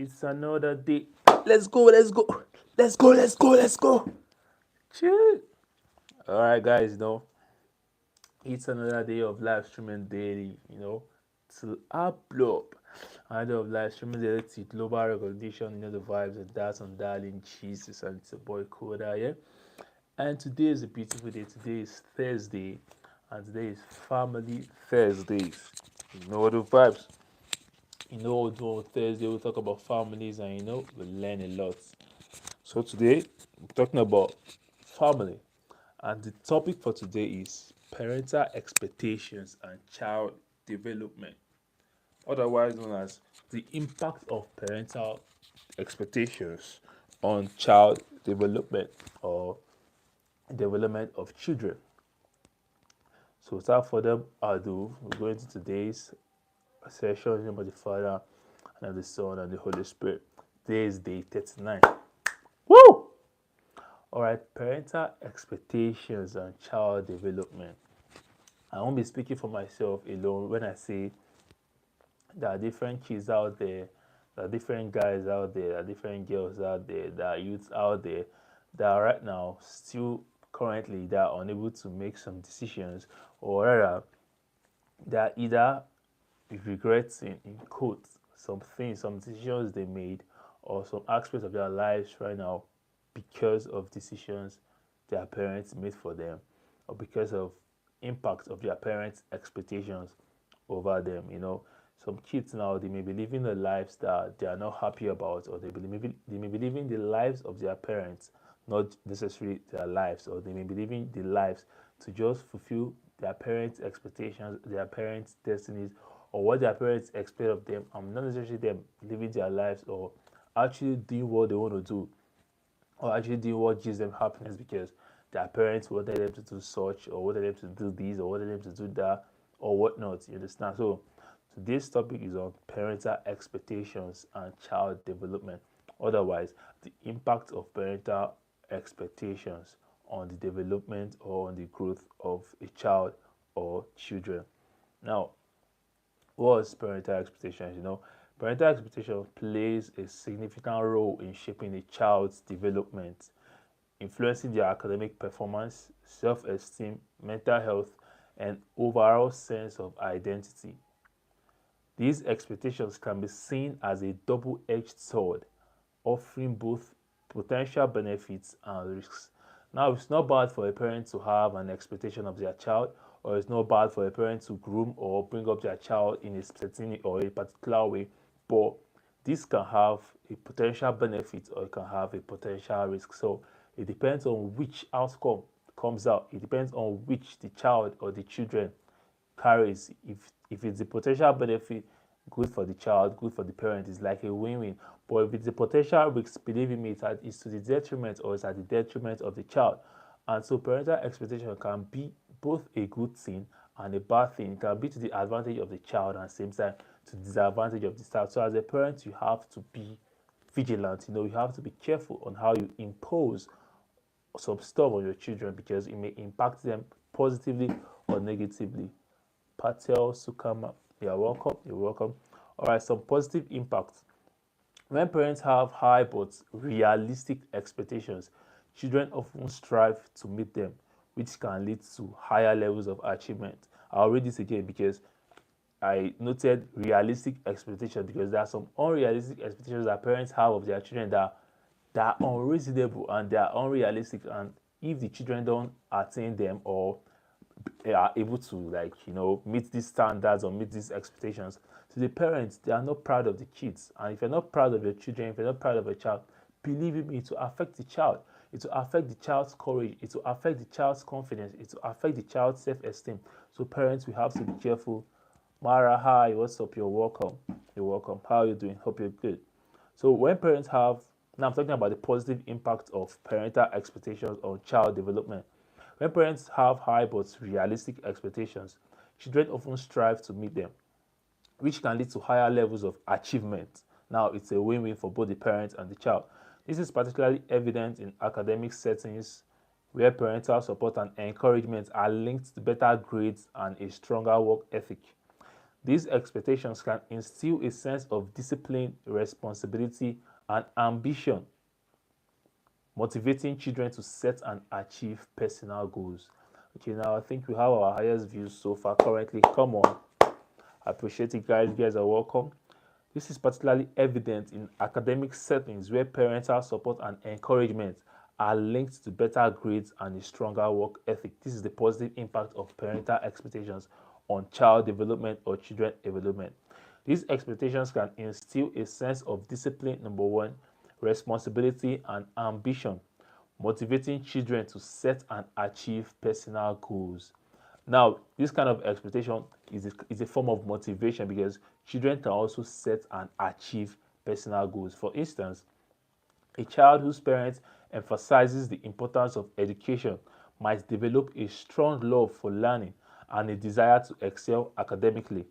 It's another day. Let's go, let's go. Let's go, let's go, let's go. Chill. Alright, guys, it's another day of live streaming daily, to upload. Another of live streaming daily to global recognition, the vibes and that's on darling Jesus and it's a boy Coda, yeah. And today is a beautiful day. Today is Thursday, and today is Family Thursdays. You know the vibes. On Thursday we'll talk about families and we'll learn a lot. So today we're talking about family, and the topic for today is parental expectations and child development, otherwise known as the impact of parental expectations on child development or development of children. So without further ado, we're going to today's session in the name of the Father and of the Son and the Holy Spirit. Today is day 39. Woo! Alright, parental expectations and child development. I won't be speaking for myself alone when I say there are different kids out there, there are different guys out there, there are different girls out there, there are youths out there that are right now still currently they are unable to make some decisions, or rather they are either regretting in quotes some things, some decisions they made, or some aspects of their lives right now because of decisions their parents made for them, or because of impact of their parents' expectations over them. Some kids now they may be living the lives that they are not happy about, or they may be living the lives of their parents, not necessarily their lives, or they may be living the lives to just fulfill their parents' expectations, their parents' destinies, or what their parents expect of them, and not necessarily them living their lives or actually doing what they want to do, or actually doing what gives them happiness because their parents wanted them to do such, or wanted them to do this, or wanted them to do that, or whatnot. You understand? So today's topic is on parental expectations and child development. Otherwise, the impact of parental expectations on the development or on the growth of a child or children. Now, what's parental expectations? Parental expectation plays a significant role in shaping a child's development, influencing their academic performance, self esteem, mental health, and overall sense of identity. These expectations can be seen as a double edged sword, offering both potential benefits and risks. Now, it's not bad for a parent to have an expectation of their child, or it's not bad for a parent to groom or bring up their child in a certain or a particular way, but this can have a potential benefit or it can have a potential risk. So it depends on which outcome comes out. It depends on which the child or the children carries. If it's a potential benefit, good for the child, good for the parent, it's like a win-win. But if it's a potential risk, believe me, it's to the detriment or it's at the detriment of the child. And so parental expectation can be both a good thing and a bad thing. It can be to the advantage of the child and at the same time to the disadvantage of the child. So as a parent, you have to be vigilant. You have to be careful on how you impose some stuff on your children because it may impact them positively or negatively. Patel Sukama, you're welcome. You're welcome. All right, some positive impacts. When parents have high but realistic expectations, children often strive to meet them, which can lead to higher levels of achievement. I'll read this again because I noted realistic expectations because there are some unrealistic expectations that parents have of their children that are unreasonable and they are unrealistic. And if the children don't attain them or are able to meet these standards or meet these expectations, to the parents they are not proud of the kids. And if you're not proud of your children, if you're not proud of a child, believe me, it will affect the child. It will affect the child's courage, it will affect the child's confidence, it will affect the child's self-esteem. So parents, we have to be careful. Mara, hi, what's up? You're welcome. You're welcome. How are you doing? Hope you're good. So when parents have, now I'm talking about the positive impact of parental expectations on child development. When parents have high but realistic expectations, children often strive to meet them, which can lead to higher levels of achievement. Now, it's a win-win for both the parent and the child. This is particularly evident in academic settings where parental support and encouragement are linked to better grades and a stronger work ethic. These expectations can instill a sense of discipline, responsibility, and ambition, motivating children to set and achieve personal goals. Okay, now I think we have our highest views so far currently. Come on. I appreciate it, guys. You guys are welcome. This is particularly evident in academic settings where parental support and encouragement are linked to better grades and a stronger work ethic. This is the positive impact of parental expectations on child development or children development. These expectations can instill a sense of discipline, number one, responsibility, and ambition, motivating children to set and achieve personal goals. Now, this kind of expectation is a form of motivation because children can also set and achieve personal goals. For instance, a child whose parents emphasizes the importance of education might develop a strong love for learning and a desire to excel academically.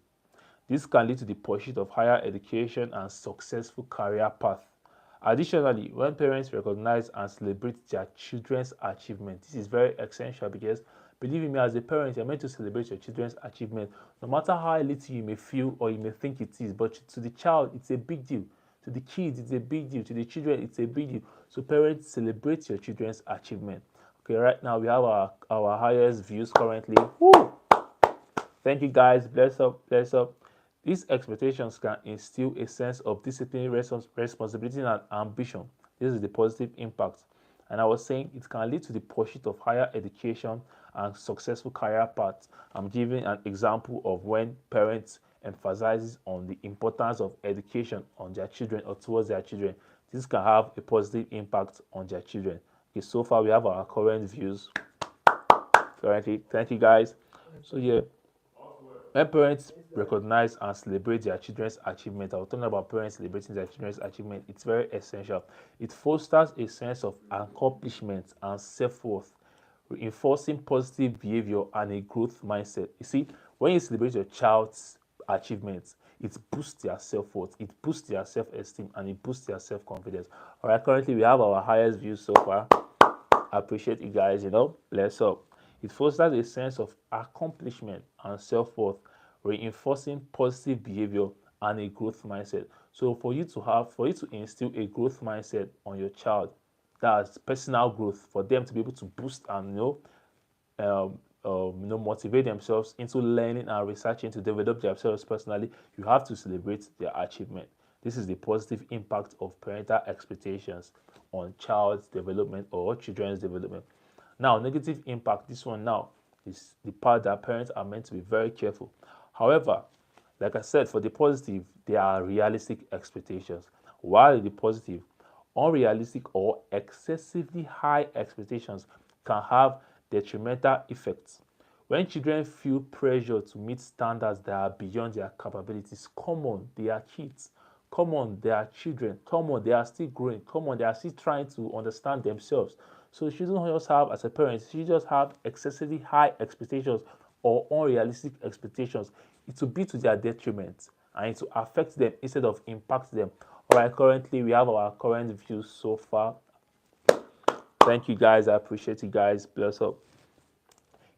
This can lead to the pursuit of higher education and successful career path. Additionally, when parents recognize and celebrate their children's achievement, this is very essential because believe me, as a parent, you're meant to celebrate your children's achievement, no matter how little you may feel or you may think it is. But to the child, it's a big deal. To the kids, it's a big deal. To the children, it's a big deal. So parents, celebrate your children's achievement. Okay, right now we have our highest views currently. Woo! Thank you guys. Bless up, bless up. These expectations can instill a sense of discipline, responsibility, and ambition. This is the positive impact. And I was saying it can lead to the pursuit of higher education and successful career paths. I'm giving an example of when parents emphasizes on the importance of education on their children or towards their children. This can have a positive impact on their children. Okay, so far we have our current views. Currently, thank you guys. So yeah, when parents recognize and celebrate their children's achievement, I was talking about parents celebrating their children's achievement, it's very essential. It fosters a sense of accomplishment and self-worth, reinforcing positive behavior and a growth mindset. You see, when you celebrate your child's achievements, it boosts their self-worth, it boosts their self-esteem, and it boosts their self-confidence. All right, currently we have our highest views so far. I appreciate you guys, bless up. It fosters a sense of accomplishment and self-worth, reinforcing positive behavior and a growth mindset. So for you to instill a growth mindset on your child, that's personal growth, for them to be able to boost and motivate themselves into learning and researching to develop themselves personally, you have to celebrate their achievement. This is the positive impact of parental expectations on child's development or children's development. Now, negative impact, this one now is the part that parents are meant to be very careful. However, like I said, for the positive, there are realistic expectations. While the positive, unrealistic or excessively high expectations can have detrimental effects. When children feel pressure to meet standards that are beyond their capabilities, come on, they are kids. Come on, they are children. Come on, they are still growing. Come on, they are still trying to understand themselves. So you shouldn't just have, as a parent, you should just have excessively high expectations or unrealistic expectations. It will be to their detriment and it will affect them instead of impact them. All right, currently we have our current views so far. Thank you guys. I appreciate you guys. Bless up.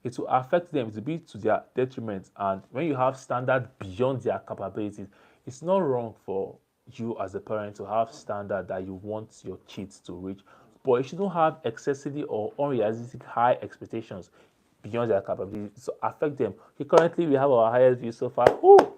It will affect them, it will be to their detriment. And when you have standard beyond their capabilities, it's not wrong for you as a parent to have standard that you want your kids to reach, but you shouldn't have excessively or unrealistic high expectations beyond their capabilities to affect them. Okay, currently we have our highest view so far. Ooh,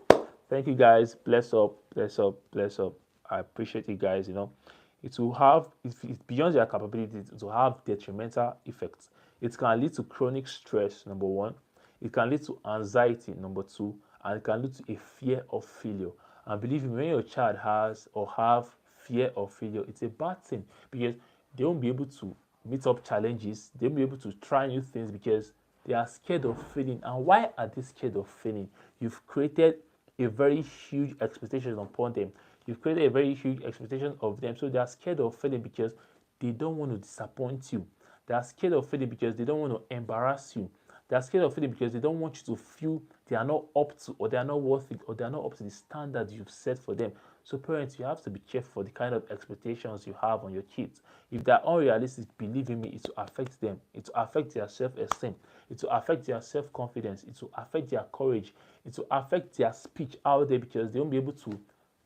thank you guys. Bless up, bless up, bless up. I appreciate you guys. It will have, if it's beyond their capabilities, it will have detrimental effects. It can lead to chronic stress, number one. It can lead to anxiety, number two, and it can lead to a fear of failure. And believe me, when your child has or have fear of failure, it's a bad thing because they won't be able to meet up challenges. They won't be able to try new things because they are scared of failing. And why are they scared of failing? You've created a very huge expectation upon them. You've created a very huge expectation of them. So they are scared of failing because they don't want to disappoint you. They are scared of failing because they don't want to embarrass you. They are scared of failing because they don't want you to feel they are not up to, or they are not worth it, or they are not up to the standard you've set for them. So parents, you have to be careful for the kind of expectations you have on your kids. If they are unrealistic, believe in me, it will affect them. It will affect their self-esteem. It will affect their self-confidence. It will affect their courage. It will affect their speech out there because they won't be able to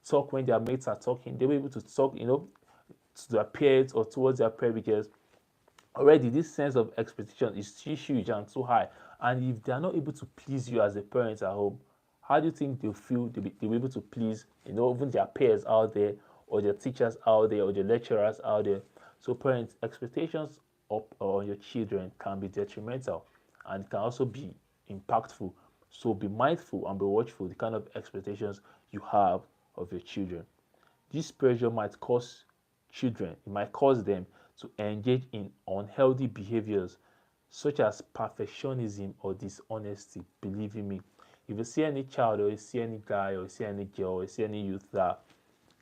talk when their mates are talking. They'll be able to talk, to their peers or towards their peers because already this sense of expectation is too huge and too high. And if they are not able to please you as a parent at home, how do you think they'll feel they'll be able to please, even their peers out there, or their teachers out there, or their lecturers out there? So parents, expectations on your children can be detrimental and can also be impactful. So be mindful and be watchful the kind of expectations you have of your children. This pressure might cause it might cause them to engage in unhealthy behaviors such as perfectionism or dishonesty. Believe in me, if you see any child, or you see any guy, or you see any girl, or you see any youth that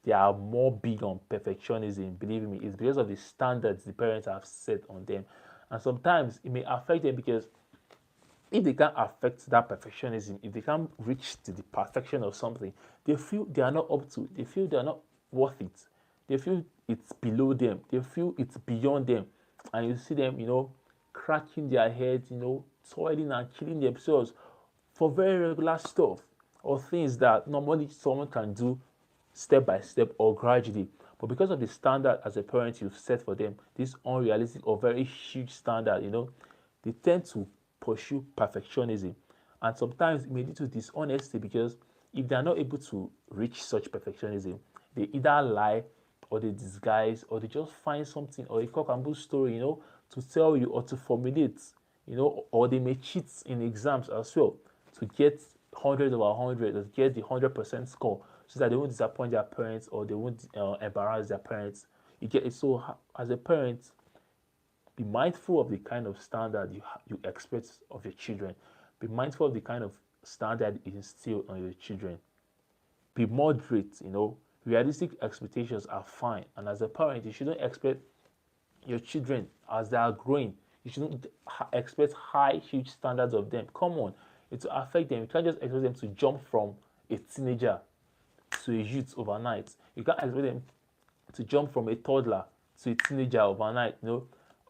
they are more big on perfectionism, believe me, it's because of the standards the parents have set on them. And sometimes it may affect them because if they can't affect that perfectionism, if they can't reach to the perfection of something, they feel they are not up to, they feel they are not worth it. They feel it's below them. They feel it's beyond them. And you see them, cracking their heads, toiling and killing themselves for very regular stuff or things that normally someone can do step by step or gradually. But because of the standard as a parent you've set for them, this unrealistic or very huge standard, they tend to pursue perfectionism. And sometimes it may lead to dishonesty because if they are not able to reach such perfectionism, they either lie or they disguise or they just find something or a cock and bull story, to tell you or to formulate, or they may cheat in exams as well to get 100 over 100 or to get the 100% score so that they won't disappoint their parents or they won't embarrass their parents. You get it. So as a parent, be mindful of the kind of standard you expect of your children. Be mindful of the kind of standard you instill on your children. Be moderate. Realistic expectations are fine. And as a parent, you shouldn't expect your children as they are growing. You shouldn't expect high, huge standards of them. Come on, it will affect them. You can't just expect them to jump from a teenager to a youth overnight. You can't expect them to jump from a toddler to a teenager overnight.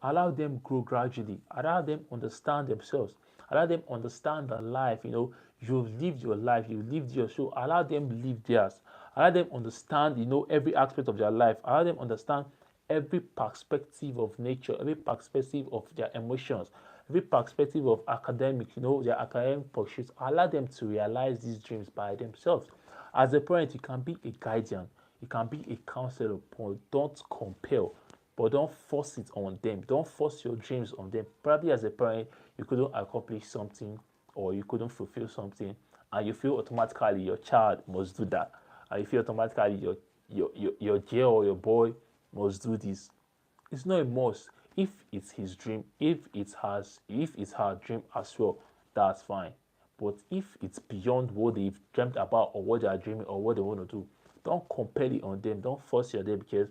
Allow them grow gradually. Allow them understand themselves. Allow them understand their life. You've lived your life. You've lived yours. So allow them live theirs. Allow them understand, every aspect of their life. Allow them understand every perspective of nature, every perspective of their emotions, every perspective of academic, their academic pursuits. Allow them to realize these dreams by themselves. As a parent, you can be a guardian, you can be a counselor, but don't compel, but don't force it on them. Don't force your dreams on them. Probably as a parent, you couldn't accomplish something or you couldn't fulfill something, and you feel automatically your child must do that. And you feel automatically your girl or your boy must do this. It's not a must. If it's his dream, if it's her dream as well, that's fine. But if it's beyond what they've dreamt about or what they are dreaming or what they want to do, don't compel it on them. Don't force it on them because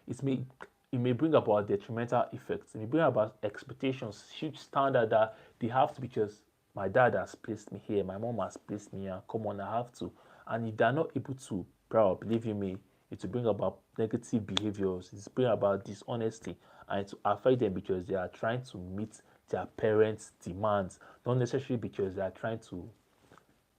it may bring about detrimental effects. It may bring about expectations, huge standard that they have to because my dad has placed me here, my mom has placed me here. Come on, I have to. And if they're not able to, bro, believe you me, it will bring about negative behaviors. It's bring about dishonesty, and it will affect them because they are trying to meet their parents' demands, not necessarily because they are trying to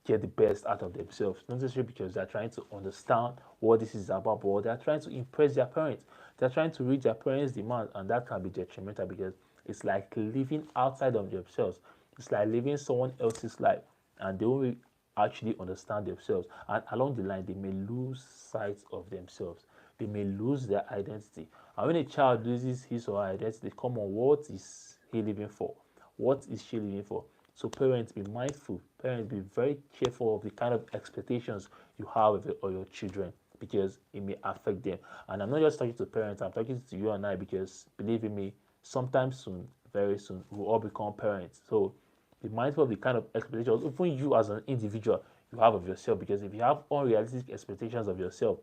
get the best out of themselves, not necessarily because they're trying to understand what this is about, but they're trying to impress their parents. They're trying to reach their parents' demand, and that can be detrimental because it's like living outside of themselves. It's like living someone else's life, and they won't actually understand themselves. And along the line, they may lose sight of themselves. They may lose their identity. And when a child loses his or her identity, come on, what is he living for? What is she living for? So parents, be mindful. Parents, be very careful of the kind of expectations you have of your children because it may affect them. And I'm not just talking to parents, I'm talking to you and I because believe in me, sometime soon, very soon, we'll all become parents. So be mindful of the kind of expectations, even you as an individual, you have of yourself. Because if you have unrealistic expectations of yourself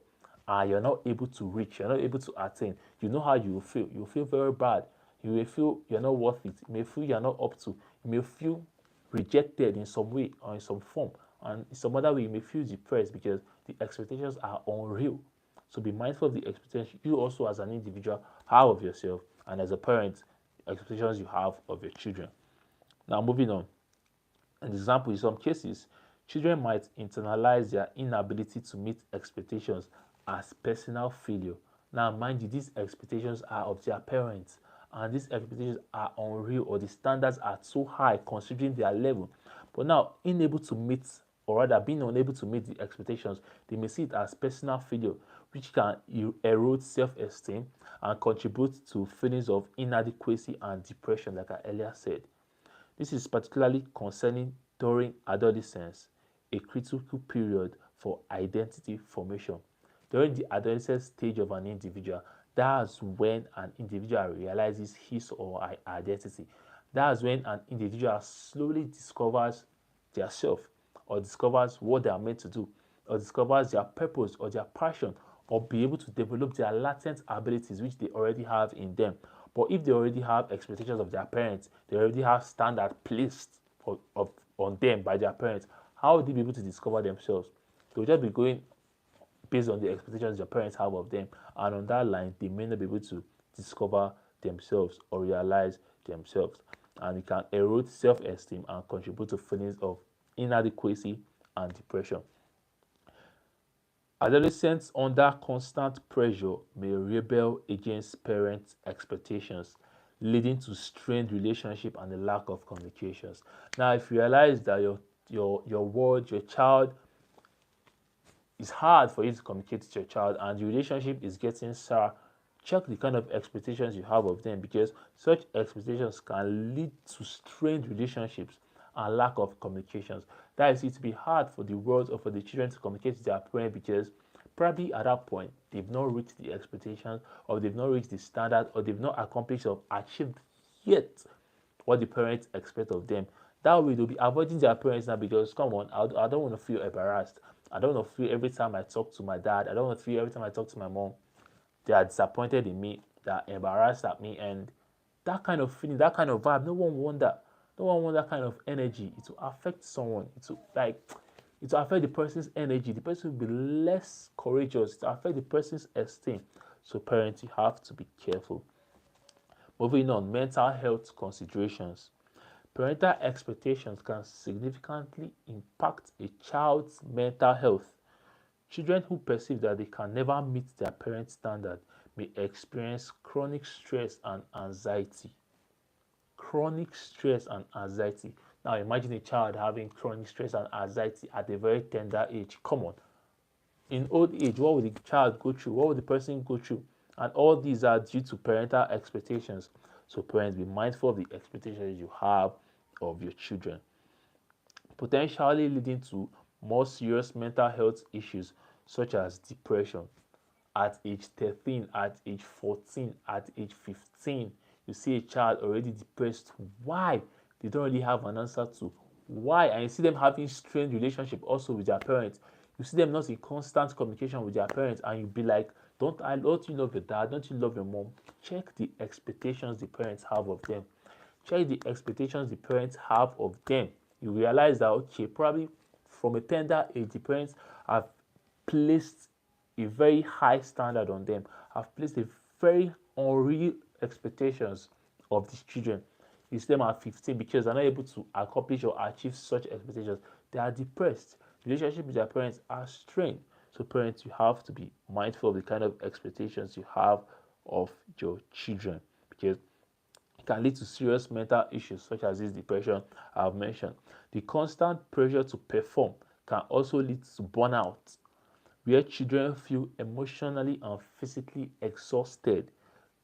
and you're not able to reach, you're not able to attain, you know how you will feel. You'll feel very bad. You may feel you're not worth it. You may feel you're not up to. You may feel rejected in some way or in some form. And in some other way, you may feel depressed because the expectations are unreal. So be mindful of the expectations you also as an individual have of yourself, and as a parent, expectations you have of your children. Now, moving on. An example, in some cases, children might internalize their inability to meet expectations as personal failure. Now, mind you, these expectations are of their parents, and these expectations are unreal, or the standards are too high considering their level. But now, unable to meet, or rather being unable to meet the expectations, they may see it as personal failure, which can erode self-esteem and contribute to feelings of inadequacy and depression, like I earlier said. This is particularly concerning during adolescence, a critical period for identity formation. During the adolescent stage of an individual, that's when an individual realizes his or her identity. That's when an individual slowly discovers their self, or discovers what they are meant to do, or discovers their purpose or their passion, or be able to develop their latent abilities which they already have in them. But if they already have expectations of their parents, they already have standard placed on them by their parents, how will they be able to discover themselves? They'll just be going based on the expectations their parents have of them, and on that line, they may not be able to discover themselves or realize themselves, and it can erode self-esteem and contribute to feelings of inadequacy and depression. Adolescents under constant pressure may rebel against parents' expectations, leading to strained relationship and a lack of communications. Now, if you realize that your word, your child, it's hard for you to communicate with your child and the relationship is getting sour, check the kind of expectations you have of them, because such expectations can lead to strained relationships and lack of communications. That is, it to be hard for the world or for the children to communicate with their parents because probably at that point they've not reached the expectations, or they've not reached the standard, or they've not accomplished or achieved yet what the parents expect of them. That way, they'll be avoiding their parents now because, come on, I don't want to feel embarrassed. I don't want to feel every time I talk to my dad. I don't want to feel every time I talk to my mom, they are disappointed in me, they are embarrassed at me. And that kind of feeling, that kind of vibe, no one want that. No one want that kind of energy. It will affect someone. It will affect the person's energy. The person will be less courageous. It will affect the person's esteem. So parents, you have to be careful. Moving on, mental health considerations. Parental expectations can significantly impact a child's mental health. Children who perceive that they can never meet their parents' standard may experience chronic stress and anxiety. Chronic stress and anxiety. Now imagine a child having chronic stress and anxiety at a very tender age. Come on. In old age, what will the child go through? What will the person go through? And all these are due to parental expectations. So parents, be mindful of the expectations you have of your children, potentially leading to more serious mental health issues such as depression. At age 13, at age 14, at age 15, you see a child already depressed. Why? They don't really have an answer to why. And you see them having strained relationship also with their parents. You see them not in constant communication with their parents, and you be like, don't you love your dad? Don't you love your mom? Check the expectations the parents have of them. Check the expectations the parents have of them. You realize that, okay, probably from a tender age, the parents have placed a very high standard on them, have placed a very unreal expectations of these children. You see them at 15 because they're not able to accomplish or achieve such expectations. They are depressed. Relationship with their parents are strained. So parents, you have to be mindful of the kind of expectations you have of your children, because it can lead to serious mental issues such as this depression I've mentioned. The constant pressure to perform can also lead to burnout, where children feel emotionally and physically exhausted,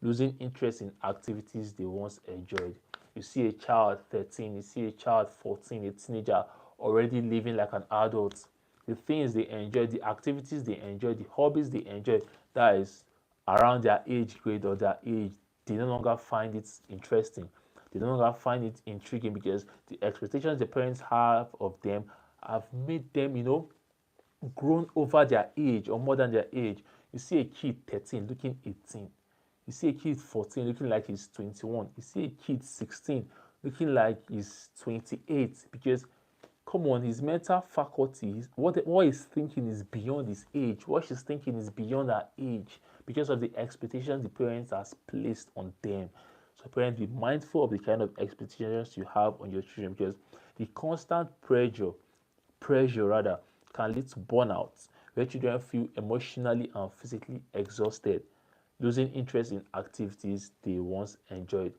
losing interest in activities they once enjoyed. You see a child 13, you see a child 14, a teenager already living like an adult. The things they enjoy, the activities they enjoy, the hobbies they enjoy, that is around their age grade or their age, they no longer find it interesting. They no longer find it intriguing because the expectations the parents have of them have made them, grown over their age or more than their age. You see a kid 13 looking 18. You see a kid 14 looking like he's 21. You see a kid 16 looking like he's 28 because, come on, his mental faculties, what he's thinking is beyond his age. What she's thinking is beyond her age because of the expectations the parents has placed on them. So parents, be mindful of the kind of expectations you have on your children, because the constant pressure rather, can lead to burnout, where children feel emotionally and physically exhausted, losing interest in activities they once enjoyed.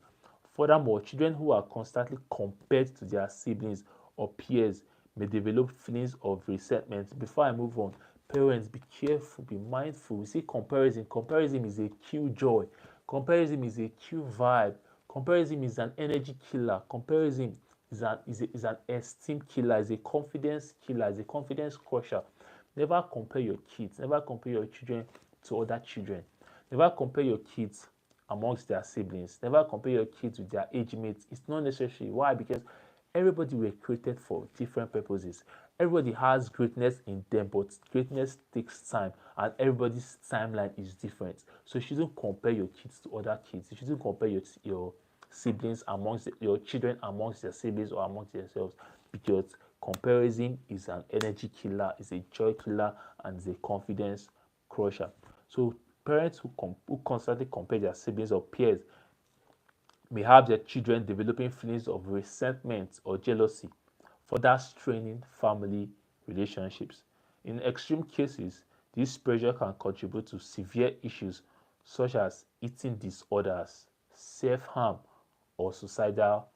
Furthermore, children who are constantly compared to their siblings or peers may develop feelings of resentment. Before I move on, parents, be careful, be mindful. We see comparison. Comparison is a kill joy. Comparison is a kill vibe. Comparison is an energy killer. Comparison is an esteem killer, is a confidence killer, is a confidence crusher. Never compare your kids, never compare your children to other children. Never compare your kids amongst their siblings. Never compare your kids with their age mates. It's not necessary. Why? Because everybody were created for different purposes. Everybody has greatness in them, but greatness takes time, and everybody's timeline is different. So you shouldn't compare your kids to other kids. You shouldn't compare your siblings amongst your children amongst their siblings or amongst themselves, because comparison is an energy killer, is a joy killer, and is a confidence crusher. So parents who constantly compare their siblings or peers may have their children developing feelings of resentment or jealousy, further straining family relationships. In extreme cases, this pressure can contribute to severe issues such as eating disorders, self harm, or suicidal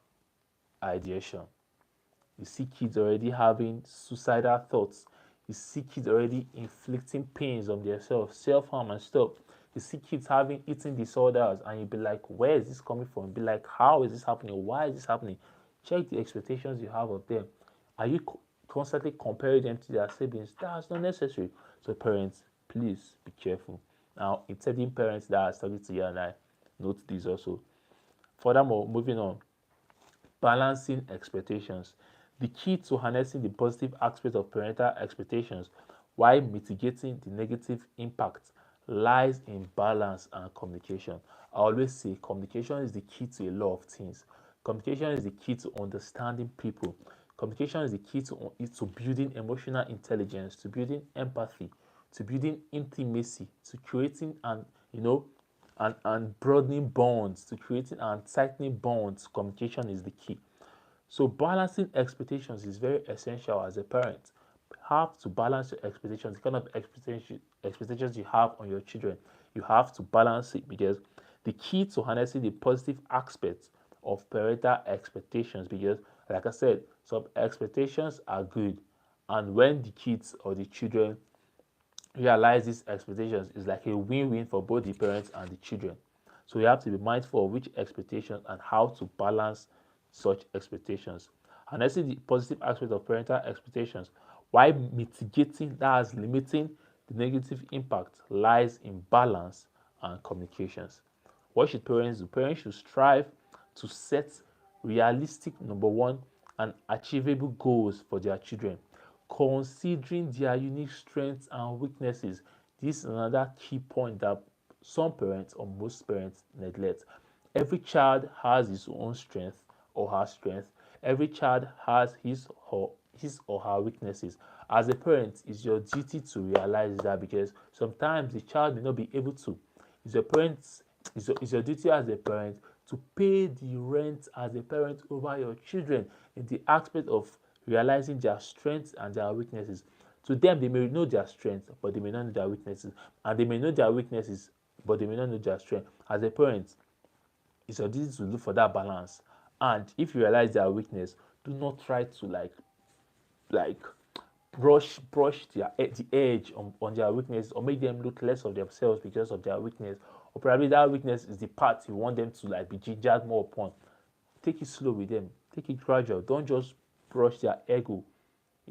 ideation. You see kids already having suicidal thoughts. You see kids already inflicting pains on themselves, self harm and stuff. You see kids having eating disorders, and you be like, where is this coming from? Be like, how is this happening? Why is this happening? Check the expectations you have of them. Are you constantly comparing them to their siblings? That's not necessary. So, parents, please be careful. Now, intending parents that are talking to you and I, note this also. Furthermore, moving on, balancing expectations. The key to harnessing the positive aspect of parental expectations while mitigating the negative impact lies in balance and communication. I always say communication is the key to a lot of things. Communication is the key to understanding people. Communication is the key to building emotional intelligence, to building empathy, to building intimacy, to creating and broadening bonds, to creating and tightening bonds. Communication is the key. So balancing expectations is very essential as a parent. You have to balance your expectations, the kind of expectations you have on your children. You have to balance it, because the key to harnessing the positive aspects of parental expectations, because like I said, some expectations are good, and when the kids or the children realize these expectations, is like a win-win for both the parents and the children. So you have to be mindful of which expectations and how to balance such expectations. Harnessing the positive aspect of parental expectations while mitigating, that is limiting the negative impact, lies in balance and communications. What should parents do? Parents should strive to set realistic, number one, and achievable goals for their children, considering their unique strengths and weaknesses. This is another key point that some parents or most parents neglect. Every child has his own strength or her strength. Every child has his or her weaknesses. As a parent, it's your duty to realize that, because sometimes the child may not be able to. It's your parents, it's your duty as a parent to pay the rent as a parent over your children, in the aspect of realizing their strengths and their weaknesses. To them, they may know their strengths, but they may not know their weaknesses. And they may know their weaknesses, but they may not know their strength. As a parent, it's your duty to look for that balance. And if you realize their weakness, do not try to like brush the edge on their weakness, or make them look less of themselves because of their weakness. Or probably that weakness is the part you want them to like be gingered more upon. Take it slow with them. Take it gradual. Don't just brush their ego.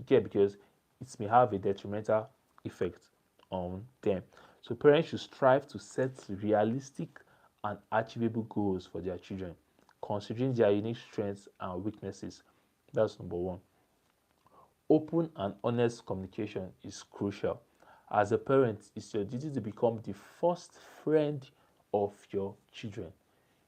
Okay, because it may have a detrimental effect on them. So parents should strive to set realistic and achievable goals for their children, considering their unique strengths and weaknesses. That's number one. Open and honest communication is crucial. As a parent, it's your duty to become the first friend of your children.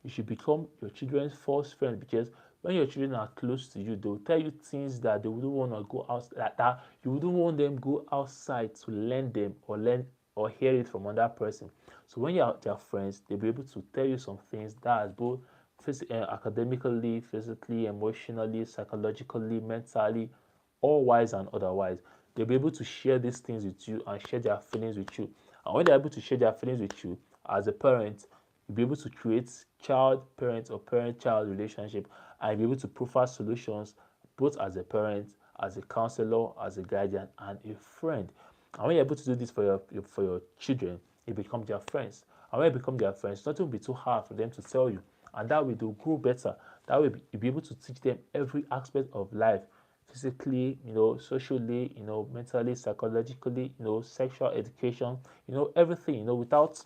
You should become your children's first friend, because when your children are close to you, they'll tell you things that they wouldn't want to go out, like that you wouldn't want them go outside to learn them, or hear it from another person. So when you're their friends, they'll be able to tell you some things that is both academically, physically, emotionally, psychologically, mentally, all wise and otherwise. They'll be able to share these things with you and share their feelings with you. And when they're able to share their feelings with you, as a parent, you'll be able to create child-parent or parent-child relationship, and you'll be able to provide solutions both as a parent, as a counselor, as a guardian, and a friend. And when you're able to do this for your children, you become their friends. And when you become their friends, nothing will be too hard for them to tell you. And that way they'll grow better. That way you'll be able to teach them every aspect of life, physically, socially, mentally, psychologically, sexual education, everything, without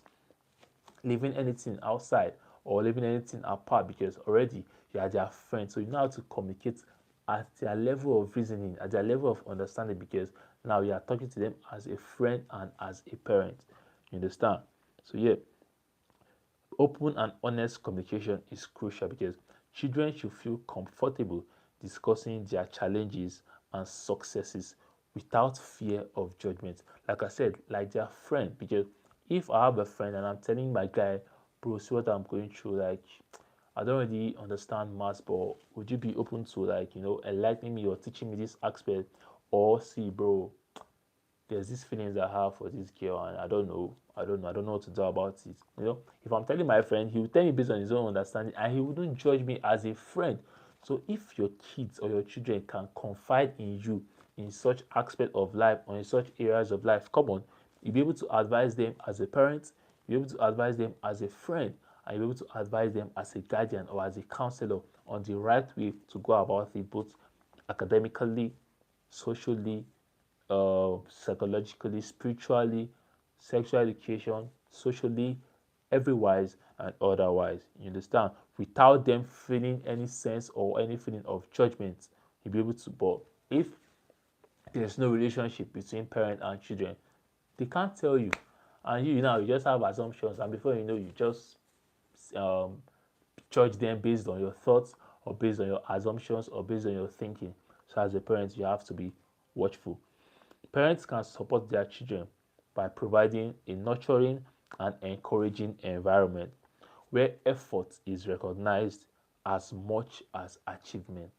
leaving anything outside or leaving anything apart, because already you are their friend. So you know how to communicate at their level of reasoning, at their level of understanding, because now you are talking to them as a friend and as a parent. You understand? So yeah, open and honest communication is crucial because children should feel comfortable discussing their challenges and successes without fear of judgment. Like I said, like their friend. Because if I have a friend and I'm telling my guy, bro, see what I'm going through, like I don't really understand maths, but would you be open to, like, enlightening me or teaching me this aspect? Or see, bro, there's these feelings I have for this girl, and I don't know what to do about it. If I'm telling my friend, he will tell me based on his own understanding, and he wouldn't judge me as a friend. So if your kids or your children can confide in you in such aspect of life or in such areas of life, come on, you'll be able to advise them as a parent, you'll be able to advise them as a friend, and you'll be able to advise them as a guardian or as a counselor on the right way to go about it, both academically, socially, psychologically, spiritually, sexual education, socially, everywise and otherwise. You understand? Without them feeling any sense or any feeling of judgment, you'll be able to. But if there's no relationship between parent and children, they can't tell you. And you just have assumptions, and before you know, you just um, judge them based on your thoughts or based on your assumptions or based on your thinking. So as a parent, you have to be watchful. Parents can support their children by providing a nurturing and encouraging environment where effort is recognized as much as achievement.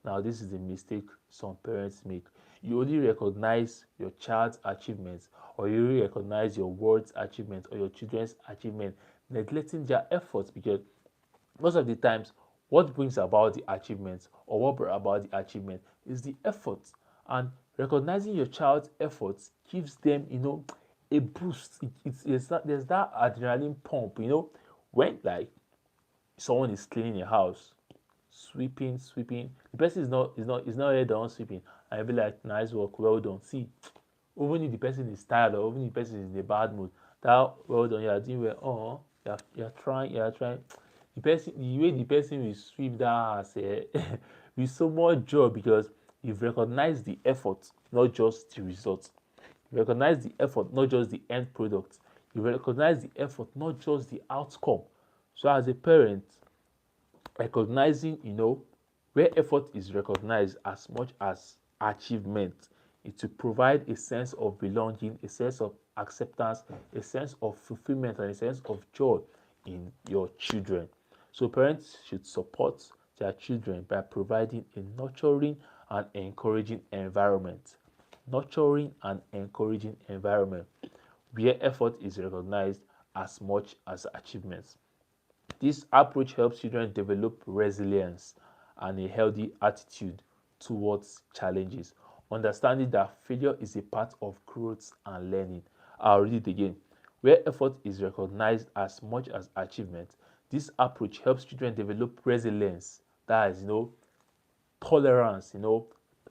Now, this is the mistake some parents make. You only recognize your child's achievements, or you only recognize your word's achievement or your children's achievement, neglecting their efforts, because most of the times what brings about the achievement or what brought about the achievement is the effort. And recognizing your child's efforts gives them a boost. It's that there's that adrenaline pump, when like someone is cleaning a house, sweeping, the person is not yet done sweeping, and you'll be like, nice work, well done. See, even if the person is tired or even if the person is in a bad mood, that well done, you are doing well. Oh, you're trying. The way the person will sweep that house with so much joy, because you've recognized the effort, not just the result. You recognize the effort, not just the end product. You recognize the effort, not just the outcome. So as a parent, recognizing, where effort is recognized as much as achievement, it will provide a sense of belonging, a sense of acceptance, a sense of fulfillment, and a sense of joy in your children. So parents should support their children by providing a nurturing and encouraging environment. Nurturing and encouraging environment where effort is recognized as much as achievements. This approach helps children develop resilience and a healthy attitude towards challenges, understanding that failure is a part of growth and learning. I'll read it again. Where effort is recognized as much as achievement, this approach helps children develop resilience, that is, tolerance,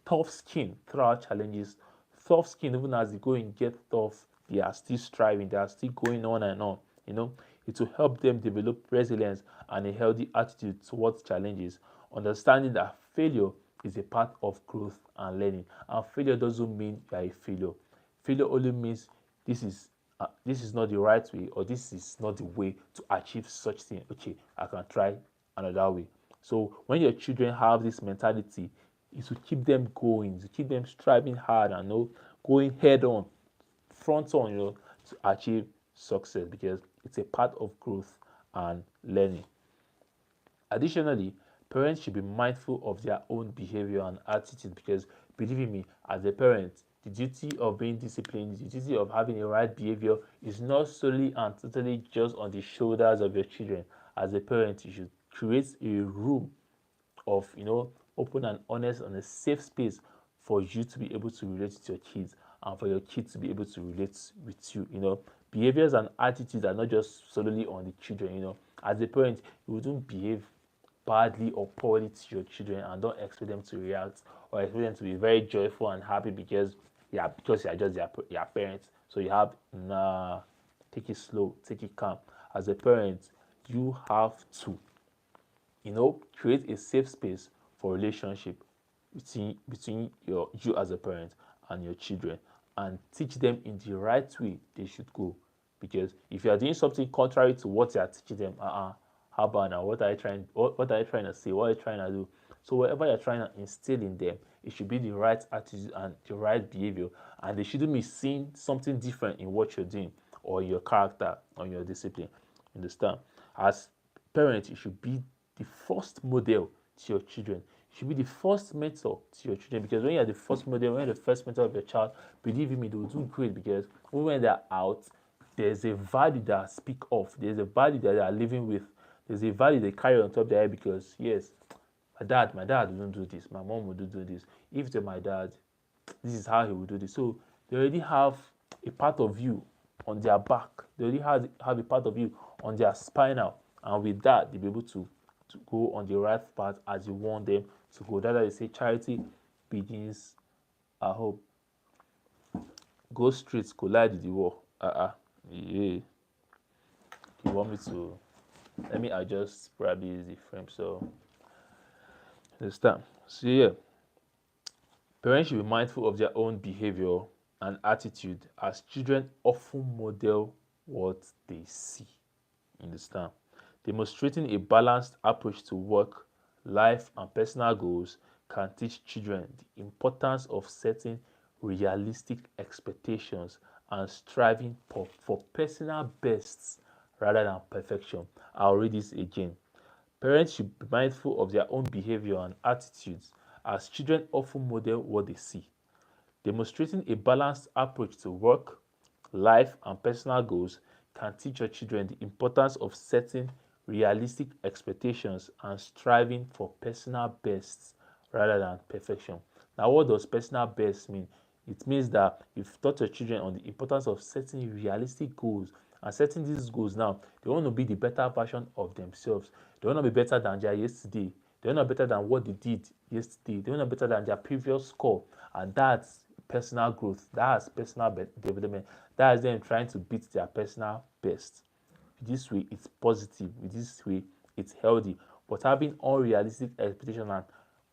tough skin throughout challenges, tough skin even as they go and get tough, they are still striving, they are still going on and on. It will help them develop resilience and a healthy attitude towards challenges, understanding that failure is a part of growth and learning. And failure doesn't mean you are a failure. Failure only means this is not the right way, or this is not the way to achieve such thing. Okay, I can try another way. So when your children have this mentality, it will keep them going, to keep them striving hard and going head on, front on, to achieve success, because it's a part of growth and learning. Additionally, parents should be mindful of their own behavior and attitude because, believe me, as a parent, the duty of being disciplined, the duty of having a right behavior is not solely and totally just on the shoulders of your children. As a parent, you should create a room of, open and honest and a safe space for you to be able to relate with your kids and for your kids to be able to relate with you. Behaviors and attitudes are not just solely on the children. As a parent, you wouldn't behave badly or poorly to your children and don't expect them to react or expect them to be very joyful and happy because you are just their parents. So you have, nah, take it slow, take it calm. As a parent, you have to, create a safe space for relationship between you as a parent and your children, and teach them in the right way they should go. Because if you are doing something contrary to what you are teaching them, how about now? What are you trying to say? What are you trying to do? So whatever you're trying to instill in them, it should be the right attitude and the right behavior, and they shouldn't be seeing something different in what you're doing or your character or your discipline. Understand? As parents, you should be the first model to your children. You should be the first mentor to your children, because when you're the first model, when you're the first mentor of your child, believe me, they will do great, because when they're out, there's a value that speak of. There's a value that they are living with. There's a value they carry on top of their head, because yes, my dad wouldn't do this. My mom would do this. If they're my dad, this is how he would do this. So they already have a part of you on their back. They already have a part of you on their spinal. And with that, they'll be able to go on the right path as you want them to go. That's why they say charity begins at home. Go straight, collide with the wall. Yeah. You want me to, let me adjust probably the frame so understand. So yeah, parents should be mindful of their own behavior and attitude, as children often model what they see. Understand? Demonstrating a balanced approach to work, life, and personal goals can teach children the importance of setting realistic expectations and striving for personal bests rather than perfection. I'll read this again. Parents should be mindful of their own behavior and attitudes, as children often model what they see. Demonstrating a balanced approach to work, life, and personal goals can teach your children the importance of setting realistic expectations and striving for personal bests rather than perfection. Now, what does personal best mean? It means that you've taught your children on the importance of setting realistic goals, and setting these goals now, they want to be the better version of themselves. They want to be better than their yesterday. They want to be better than what they did yesterday. They want to be better than their previous score. And that's personal growth. That's personal development. That is them trying to beat their personal best. This way, it's positive. This way, it's healthy. But having unrealistic expectation and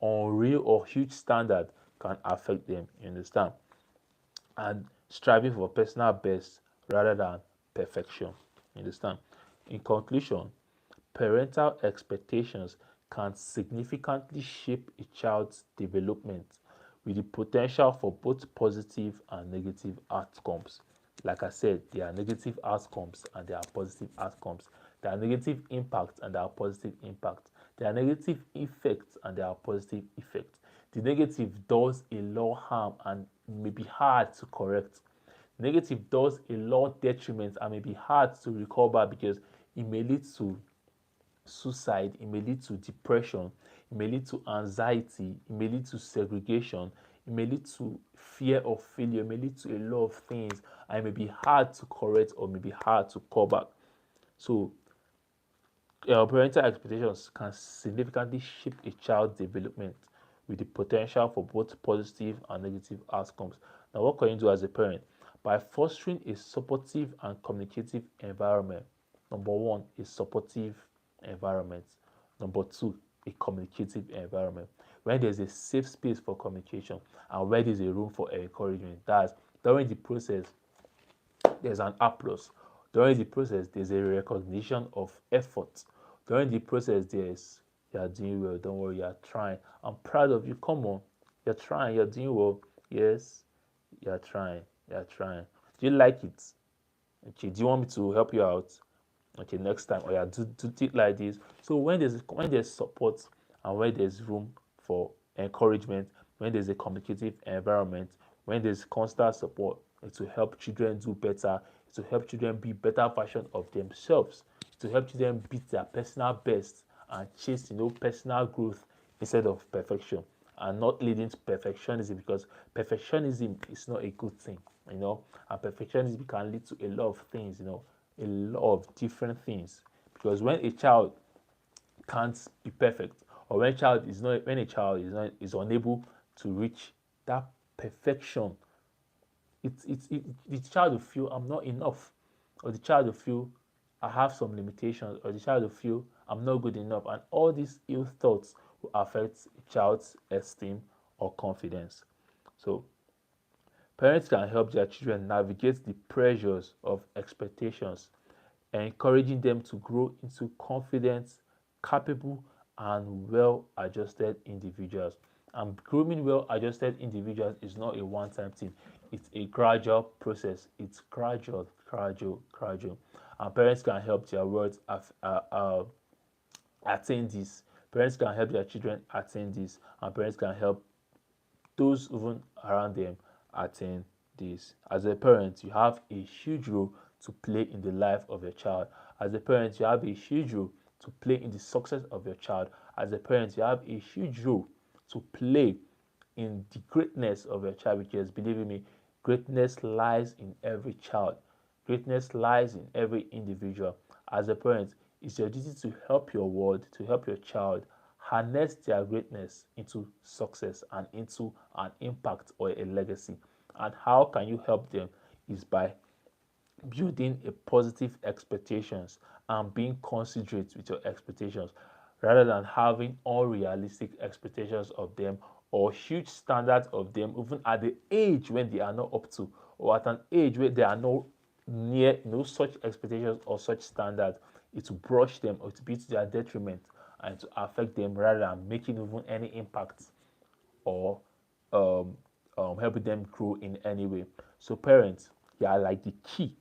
unreal or huge standard can affect them. You understand? And striving for personal best rather than perfection. You understand? In conclusion, parental expectations can significantly shape a child's development, with the potential for both positive and negative outcomes. Like I said, there are negative outcomes and there are positive outcomes. There are negative impacts and there are positive impacts. There are negative effects and there are positive effects. The negative does a lot of harm and may be hard to correct. Negative does a lot of detriment and may be hard to recover, because it may lead to suicide, it may lead to depression, it may lead to anxiety, it may lead to segregation, it may lead to fear of failure, it may lead to a lot of things, and it may be hard to correct or may be hard to call back. So, parental expectations can significantly shape a child's development, with the potential for both positive and negative outcomes. Now, what can you do as a parent? By fostering a supportive and communicative environment. Number one, a supportive environment. Number two, a communicative environment. Where there's a safe space for communication and where there's a room for encouragement. That's during the process, there's an applause. During the process, there's a recognition of effort. During the process, there's, you are doing well, don't worry, you're trying. I'm proud of you. Come on. You're trying, you're doing well. Yes, you're trying. Do you like it? Okay, do you want me to help you out? Okay, next time, or yeah, do it like this. So when there's support and when there's room for encouragement, when there's a communicative environment, when there's constant support, it will help children do better. It will help children be better version of themselves. It will help children beat their personal best and chase personal growth instead of perfection, and not leading to perfectionism, because perfectionism is not a good thing, and perfectionism can lead to a lot of things, a lot of different things. Because when a child can't be perfect, or when a child is unable to reach that perfection, the child will feel I'm not enough, or the child will feel I have some limitations, or the child will feel I'm not good enough, and all these ill thoughts will affect a child's esteem or confidence. So parents can help their children navigate the pressures of expectations, encouraging them to grow into confident, capable, and well adjusted individuals. And grooming well adjusted individuals is not a one time thing, it's a gradual process. It's gradual, gradual, gradual. And parents can help their words attain this. Parents can help their children attain this, and parents can help those even around them attain this. As a parent, you have a huge role to play in the life of your child. As a parent, you have a huge role to play in the success of your child. As a parent, you have a huge role to play in the greatness of your child, because believe me, greatness lies in every child. Greatness lies in every individual. As a parent, it's your duty to help your world, to help your child harness their greatness into success and into an impact or a legacy. And how can you help them? Is by building a positive expectations and being considerate with your expectations, rather than having unrealistic expectations of them, or huge standards of them, even at the age when they are not up to, or at an age where they are not near no such expectations or such standards. It will brush them, or to be to their detriment, and to affect them rather than making even any impact, or um, helping them grow in any way. So parents, they are like the key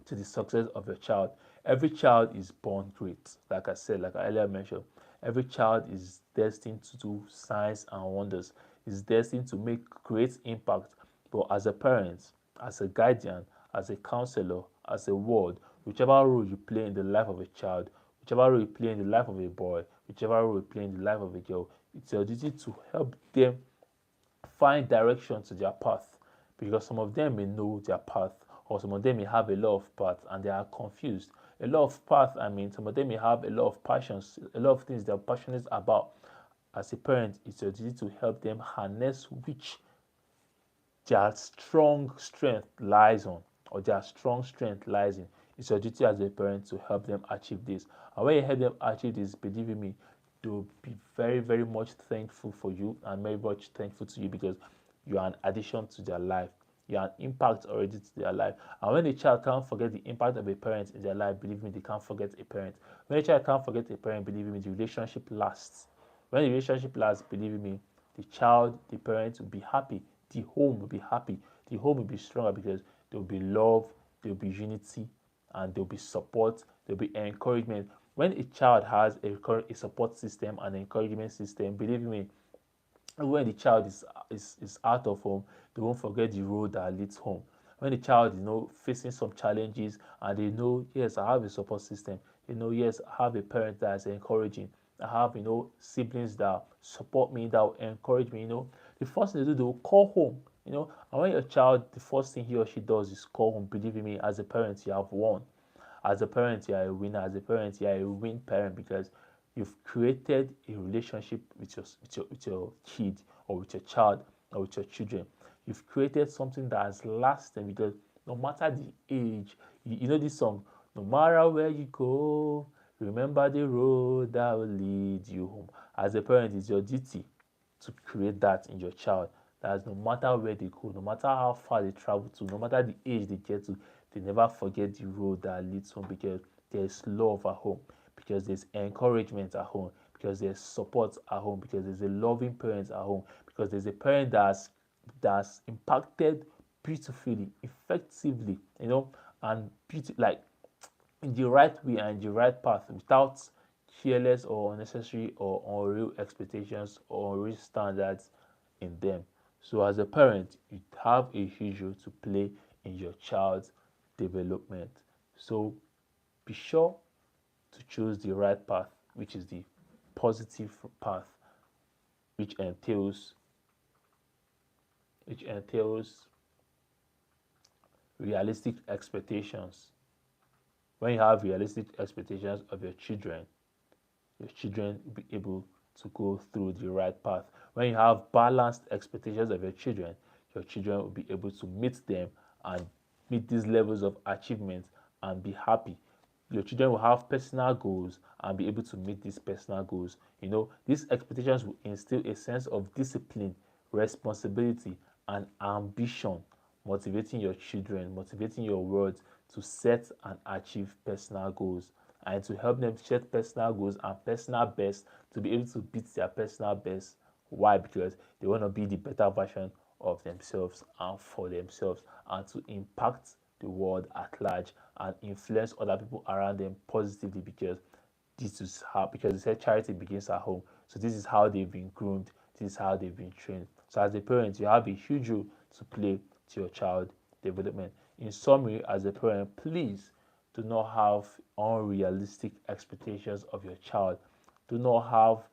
to the success of your child. Every child is born great. Like I said, like I earlier mentioned, every child is destined to do signs and wonders, is destined to make great impact. But as a parent, as a guardian, as a counselor, as a ward, whichever role you play in the life of a child, whichever role you play in the life of a boy, whichever role you play in the life of a girl, it's your duty to help them find direction to their path, because some of them may know their path, or some of them may have a lot of paths and they are confused. A lot of paths, I mean, some of them may have a lot of passions, a lot of things they're passionate about. As a parent, it's your duty to help them harness which their strong strength lies on, or their strong strength lies in. It's your duty as a parent to help them achieve this. And when you help them achieve this, believe in me, they'll be very, very much thankful for you, and very much thankful to you, because you are an addition to their life. You are an impact already to their life. And when a child can't forget the impact of a parent in their life, believe me, they can't forget a parent. When a child can't forget a parent, believe me, the relationship lasts. When the relationship lasts, believe me, the child, the parent will be happy. The home will be happy. The home will be stronger, because there will be love, there will be unity, and there will be support, there will be encouragement. When a child has a support system and encouragement system, believe me, when the child is out of home, they won't forget the road that leads home. When the child is facing some challenges, and they know, yes, I have a support system, they know, yes, I have a parent that is encouraging, I have siblings that support me, that will encourage me, the first thing they do, they will call home. And when your child, the first thing he or she does is call home, believe me, as a parent, you have won. As a parent, you are a winner. As a parent, you are a win parent, because you've created a relationship with your kid, or with your child, or with your children. You've created something that has lasted, because no matter the age, you know this song, no matter where you go, remember the road that will lead you home. As a parent, it's your duty to create that in your child. That no matter where they go, no matter how far they travel to, no matter the age they get to, they never forget the road that leads home, because there's love at home, because there's encouragement at home, because there's support at home, because there's a loving parent at home, because there's a parent that's impacted beautifully, effectively, and beauty like in the right way and the right path without careless or unnecessary or unreal expectations or unreal standards in them. So as a parent, you have a huge role to play in your child's development. So be sure to choose the right path, which is the positive path, which entails which entails realistic expectations. When you have realistic expectations of your children will be able to go through the right path. When you have balanced expectations of your children will be able to meet them and meet these levels of achievement and be happy. Your children will have personal goals and be able to meet these personal goals. You know, these expectations will instill a sense of discipline, responsibility, and ambition, motivating your children, motivating your world to set and achieve personal goals and to help them set personal goals and personal best to be able to beat their personal best. Why? Because they want to be the better version of themselves and for themselves and to impact the world at large and influence other people around them positively because this is how because they said charity begins at home. So this is how they've been groomed, this is how they've been trained. So as a parent, you have a huge role to play to your child development. In summary, as a parent, please do not have unrealistic expectations of your child. Do not have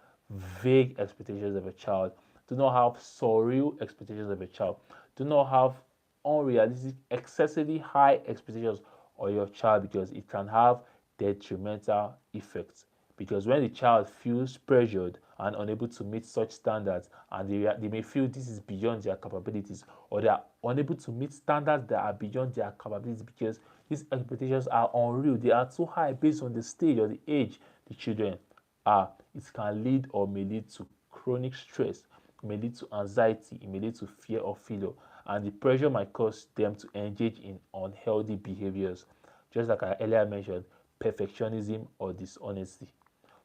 vague expectations of a child. Do not have surreal expectations of a child. Do not have unrealistic, excessively high expectations of your child because it can have detrimental effects. Because when the child feels pressured and unable to meet such standards, and they may feel this is beyond their capabilities, or they are unable to meet standards that are beyond their capabilities because these expectations are unreal, they are too high based on the stage or the age the children are, it can lead or may lead to chronic stress, it may lead to anxiety, it may lead to fear of failure, and the pressure might cause them to engage in unhealthy behaviors. Just like I earlier mentioned, perfectionism or dishonesty,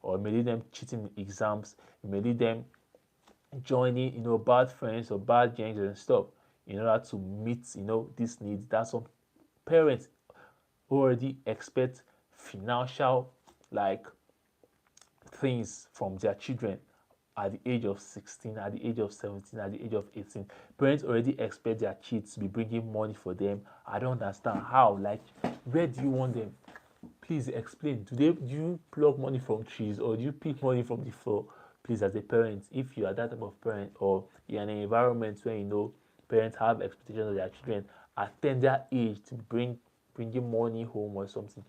or it may lead them cheating in exams, it may lead them joining, bad friends or bad gangs and stuff in order to meet, these needs. That some parents already expect financial like things from their children at the age of 16, at the age of 17, at the age of 18. Parents already expect their kids to be bringing money for them. I don't understand how. Like, where do you want them? Please explain. Do you plug money from trees or do you pick money from the floor? Please, as a parent, if you are that type of parent or you're in an environment where parents have expectations of their children at tender age to bringing money home or something,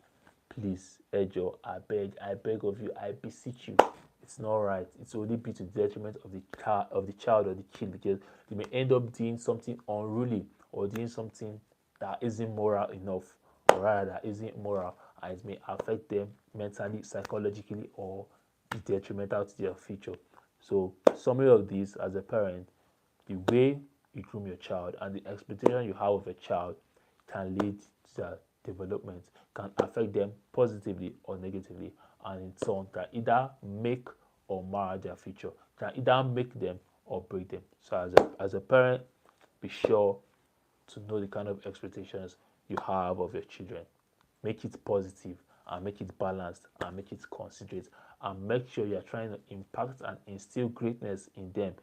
please, Ejo, I beg of you, I beseech you. It's not right. It's only be to the detriment of the child or the kid because they may end up doing something unruly or doing something that isn't moral enough, or rather that isn't moral, and it may affect them mentally, psychologically, or be detrimental to their future. So, summary of this as a parent, the way you groom your child and the expectation you have of a child can lead to their development, can affect them positively or negatively, and in turn can either make or mar their future, can either make them or break them. So as a parent, be sure to know the kind of expectations you have of your children. Make it positive and make it balanced and make it considerate and make sure you're trying to impact and instill greatness in them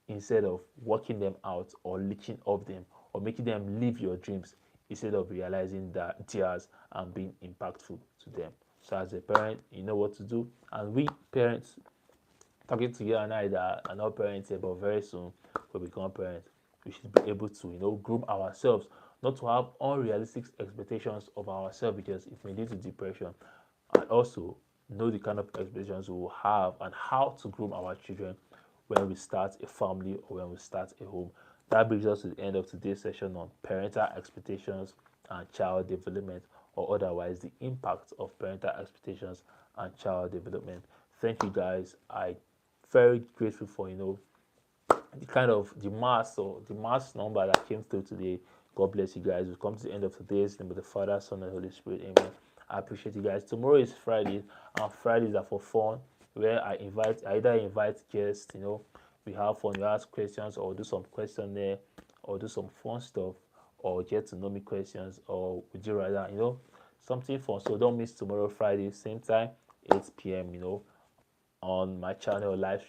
instead of working them out or leeching off them or making them live your dreams instead of realizing that theirs and being impactful to them. So as a parent, you know what to do. And we parents, talking to you and I that are not parents yet, but very soon we'll become parents, we should be able to, groom ourselves, not to have unrealistic expectations of ourselves because it may lead to depression. And also know the kind of expectations we will have and how to groom our children when we start a family or when we start a home. That brings us to the end of today's session on parental expectations and child development, or otherwise the impact of parental expectations and child development. Thank you guys. I very grateful for the kind of the mass number that came through today. God bless you guys. We've come to the end of today's name of the Father, Son, and Holy Spirit. Amen. I appreciate you guys. Tomorrow is Friday, and Fridays are for fun, where I either invite guests, we have fun, we ask questions, or do some questionnaire, or do some fun stuff, or get to know me questions, or would you rather, something fun. So don't miss tomorrow, Friday, same time, 8 p.m. On my channel. Live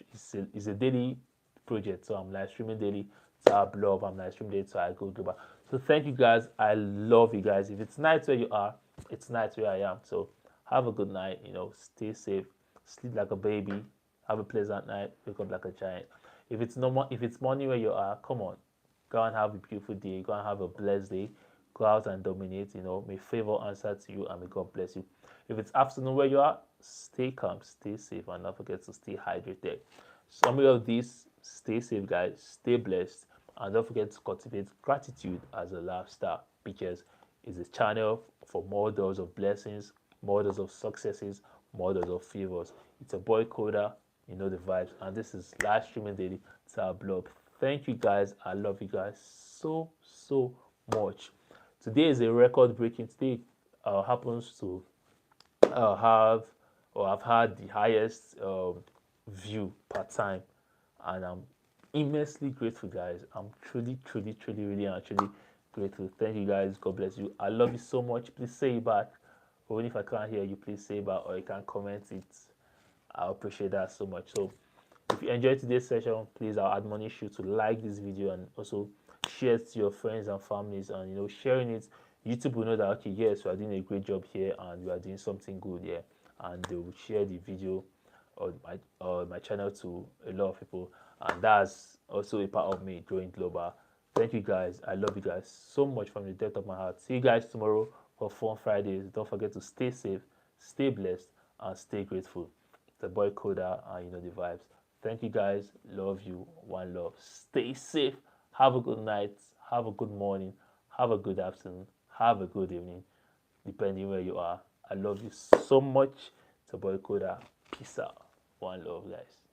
is a daily project, so I'm live streaming daily to our blog. I'm live streaming daily to our Go Global. So thank you guys. I love you guys. If it's night where you are, it's night where I am. So have a good night. Stay safe, sleep like a baby, have a pleasant night, wake up like a giant. If it's morning where you are, come on, go and have a beautiful day. Go and have a blessed day. Go out and dominate. May favor answer to you and may God bless you. If it's afternoon where you are, stay calm, stay safe, and don't forget to stay hydrated. Summary of this: stay safe, guys. Stay blessed, and don't forget to cultivate gratitude as a lifestyle because it's a channel for more doors of blessings, more doors of successes, more doors of favors. It's a boy Coda, you know the vibes, and this is live streaming daily to our blog. Thank you guys. I love you guys so much. Today is a record breaking. Today happens to have or I've had the highest view per time, and I'm immensely grateful, guys. I'm truly, really, actually grateful. Thank you, guys. God bless you. I love you so much. Please say it back. Even if I can't hear you, please say it back, or you can comment it. I appreciate that so much. So if you enjoyed today's session, please I'll admonish you to like this video and also share it to your friends and families. And sharing it, YouTube will know that okay, yes, we are doing a great job here and we are doing something good here, and they will share the video on my channel to a lot of people, and that's also a part of me growing global. Thank you guys. I love you guys so much from the depth of my heart. See you guys tomorrow for Fun Fridays. Don't forget to stay safe, stay blessed, and stay grateful. The boy Coda, and you know the vibes. Thank you guys. Love you. One love. Stay safe. Have a good night. Have a good morning. Have a good afternoon. Have a good evening, depending where you are. I love you so much. It's a boy Coda. Peace out. One love, guys.